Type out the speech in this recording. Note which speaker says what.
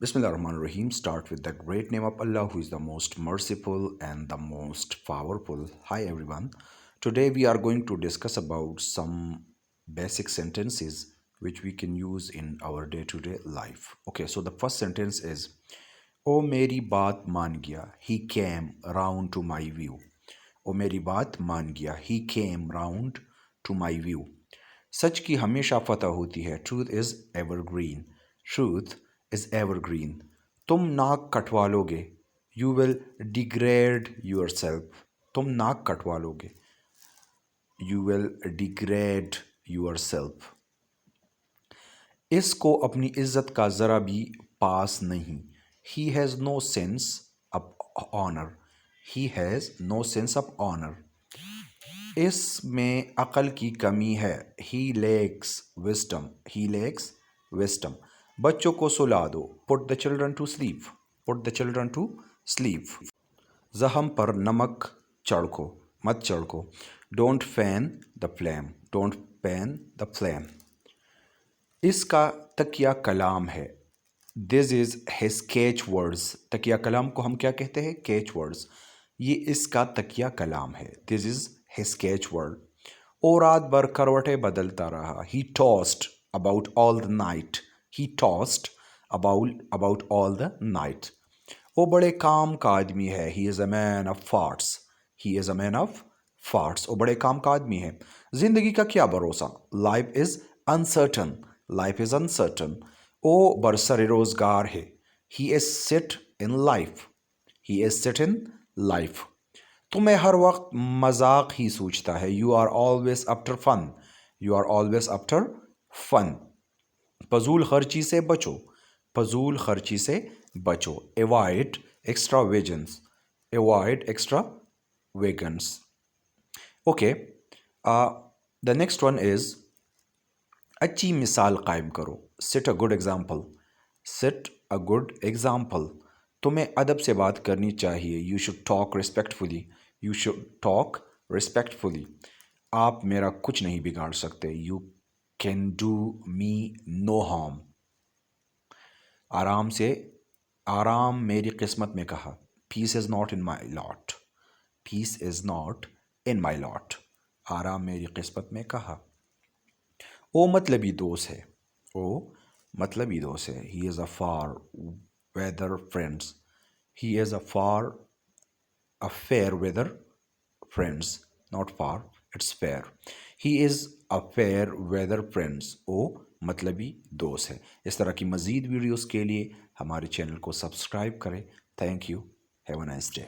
Speaker 1: Bismillah ar-Rahman ar-Rahim. Start with the great name of Allah, who is the most merciful and the most powerful. Hi everyone. Today we are going to discuss about some basic sentences which we can use in our day-to-day life. Okay, so the first sentence is, "O meri baat maan gaya, he came round to my view." O meri baat maan gaya, he came round to my view. सच की हमेशा फतह होती है. Truth is evergreen. Truth is evergreen. तुम नाक कटवा लोगे. You will degrade yourself. तुम नाक कटवा लोगे. You will degrade yourself. इसको अपनी इज्जत का ज़रा भी पास नहीं. He has no sense of honour. He has no sense of honour. इसमें अकल की कमी है. He lacks wisdom. He lacks wisdom. बच्चों को सुला दो. Put the children to sleep. Put the children to sleep. जहम पर नमक चढ़को. मत चढ़को. Don't fan the flame. Don't fan the flame. इसका तकिया कलाम है. This is his catch words. तकिया कलाम को हम क्या कहते हैं? Catch words. ये इसका तकिया कलाम है. This is his catch word. ओ रात भर करवटें बदलता रहा. He tossed about all the night. He tossed about all the night. वो बड़े काम का आदमी है. He is a man of farts. He is a man of farts. वो बड़े काम का आदमी है. जिंदगी का क्या भरोसा. Life is uncertain. Life is uncertain. वो बरसर रोज़गार है. He is set in life. He is set in life. तुम्हें हर वक्त मजाक ही सूझता है. You are always after fun. You are always after fun. फजूल खर्ची से बचो. फजूल खर्ची से बचो. Avoid extravagance. Avoid extravagance. Okay, the next one is, अच्छी मिसाल कायम करो. Set a good example. Set a good example. तुम्हें अदब से बात करनी चाहिए. You should talk respectfully. You should talk respectfully. आप मेरा कुछ नहीं बिगाड़ सकते. You can do me no harm. आराम से, आराम मेरी किस्मत में कहा. Peace is not in my lot. Peace is not in my lot. आराम मेरी किस्मत में कहा. ओ मतलबी दोस्त है. ओ मतलबी दोस्त है. He is a far weather friends. He is a fair weather friends. Not far, it's fair. He is a fair weather friends. ओ मतलबी दोस्त है. इस तरह की मज़ीद वीडियोस के लिए हमारे चैनल को सब्सक्राइब करें. Thank you. Have a nice day.